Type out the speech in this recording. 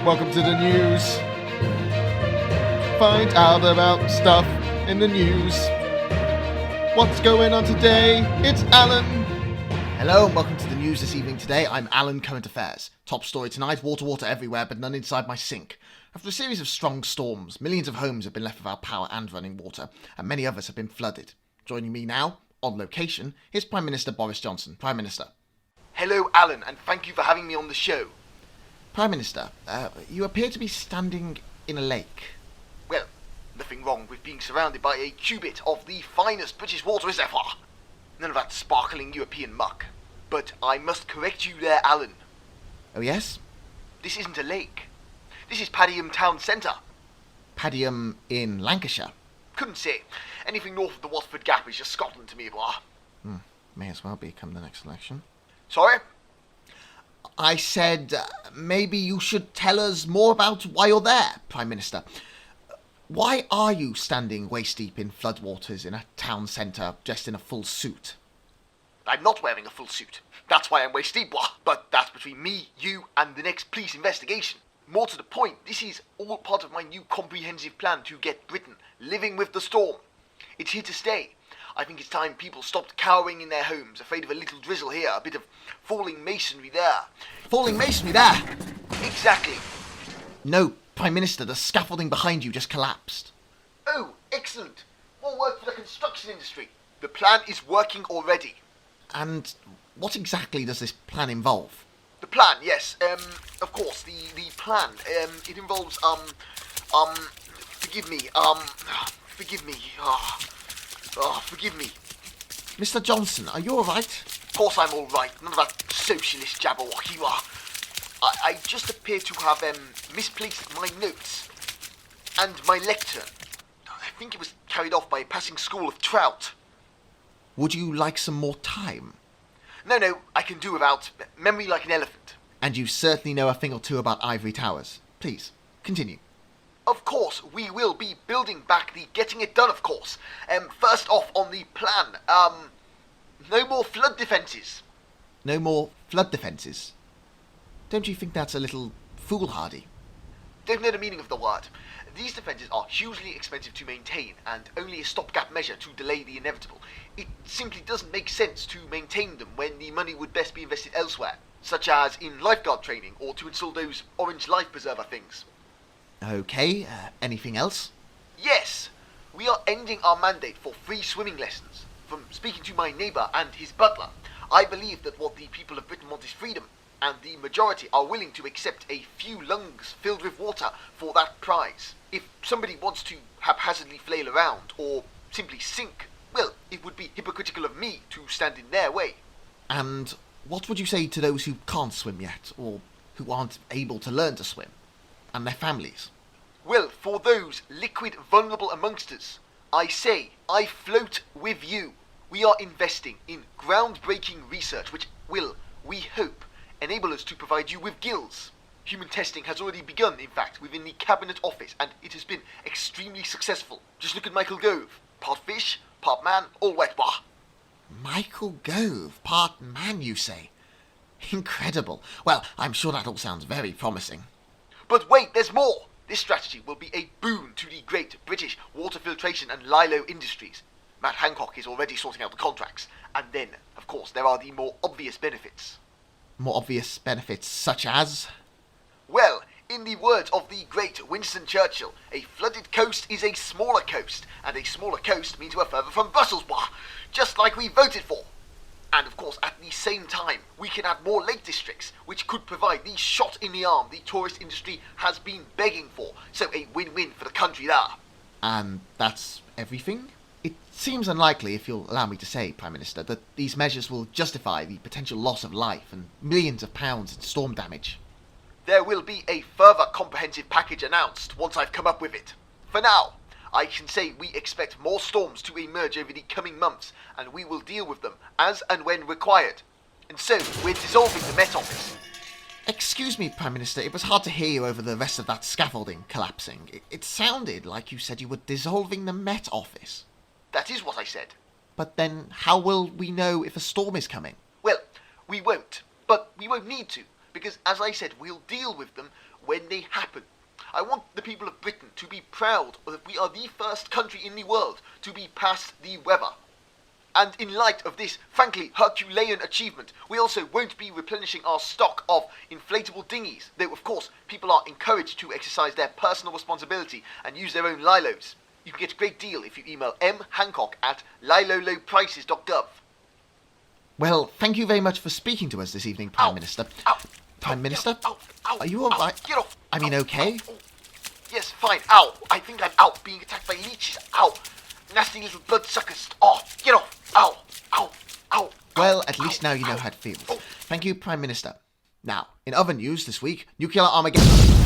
Welcome to the news. Find out about stuff in the news. What's going on today? It's Alan. Hello and welcome to the news this evening. Today I'm Alan, Current Affairs. Top story tonight, water everywhere but none inside my sink. After a series of strong storms, millions of homes have been left without power and running water, and many others have been flooded. Joining me now, on location, is Prime Minister Boris Johnson. Prime Minister. Hello Alan, and thank you for having me on the show. Prime Minister, you appear to be standing in a lake. Well, nothing wrong with being surrounded by a cubit of the finest British water reservoir. None of that sparkling European muck. But I must correct you there, Alan. Oh yes? This isn't a lake. This is Padiham Town Centre. Padiham in Lancashire. Couldn't say. Anything north of the Watford Gap is just Scotland to me, blah. May as well become the next election. Sorry? I said maybe you should tell us more about why you're there, Prime Minister. Why are you standing waist-deep in floodwaters in a town centre dressed in a full suit? I'm not wearing a full suit. That's why I'm waist-deep, blah. But that's between me, you, and the next police investigation. More to the point, this is all part of my new comprehensive plan to get Britain living with the storm. It's here to stay. I think it's time people stopped cowering in their homes, afraid of a little drizzle here, a bit of falling masonry there. Falling masonry there? Exactly. No, Prime Minister, the scaffolding behind you just collapsed. Oh, excellent. More work for the construction industry. The plan is working already. And what exactly does this plan involve? The plan, yes. Of course, the plan. It involves, forgive me. Forgive me. Mr. Johnson, are you alright? Of course I'm alright. None of that socialist jabberwocky. I just appear to have misplaced my notes and my lectern. I think it was carried off by a passing school of trout. Would you like some more time? No, I can do without. Memory like an elephant. And you certainly know a thing or two about ivory towers. Please, continue. Of course, we will be building back the getting it done, of course. First off on the plan, no more flood defences. No more flood defences? Don't you think that's a little foolhardy? Don't know the meaning of the word. These defences are hugely expensive to maintain and only a stopgap measure to delay the inevitable. It simply doesn't make sense to maintain them when the money would best be invested elsewhere, such as in lifeguard training or to install those orange life preserver things. Okay, anything else? Yes, we are ending our mandate for free swimming lessons. From speaking to my neighbour and his butler, I believe that what the people of Britain want is freedom, and the majority are willing to accept a few lungs filled with water for that prize. If somebody wants to haphazardly flail around, or simply sink, well, it would be hypocritical of me to stand in their way. And what would you say to those who can't swim yet, or who aren't able to learn to swim, and their families? Well, for those liquid vulnerable amongst us, I say, I float with you. We are investing in groundbreaking research which will, we hope, enable us to provide you with gills. Human testing has already begun, in fact, within the Cabinet Office, and it has been extremely successful. Just look at Michael Gove. Part fish, part man, all wet, bah. Michael Gove, part man, you say? Incredible. Well, I'm sure that all sounds very promising. But wait, there's more! This strategy will be a boon to the great British water filtration and lilo industries. Matt Hancock is already sorting out the contracts. And then, of course, there are the more obvious benefits. More obvious benefits such as? Well, in the words of the great Winston Churchill, a flooded coast is a smaller coast, and a smaller coast means we're further from Brussels, bah, just like we voted for. And of course, at the same time, we can add more lake districts, which could provide the shot in the arm the tourist industry has been begging for. So a win-win for the country there. And that's everything? It seems unlikely, if you'll allow me to say, Prime Minister, that these measures will justify the potential loss of life and millions of pounds in storm damage. There will be a further comprehensive package announced once I've come up with it. For now, I can say we expect more storms to emerge over the coming months, and we will deal with them as and when required. And so, we're dissolving the Met Office. Excuse me, Prime Minister, it was hard to hear you over the rest of that scaffolding collapsing. It sounded like you said you were dissolving the Met Office. That is what I said. But then, how will we know if a storm is coming? Well, we won't. But we won't need to. because, as I said, we'll deal with them when they happen. I want the people of Britain to be proud that we are the first country in the world to be past the weather. And in light of this, frankly, Herculean achievement, we also won't be replenishing our stock of inflatable dinghies, though of course people are encouraged to exercise their personal responsibility and use their own lilos. You can get a great deal if you email mhancock@lilolowprices.gov. Well, thank you very much for speaking to us this evening, Prime Minister. Prime Minister? Are you alright? Get off! I mean, okay? Yes, fine. Ow! I think I'm out, being attacked by leeches. Ow! Nasty little bloodsuckers. Oh, get off! Ow! Ow! Ow! Well, at least now you know how it feels. Thank you, Prime Minister. Now, in other news this week, nuclear Armageddon.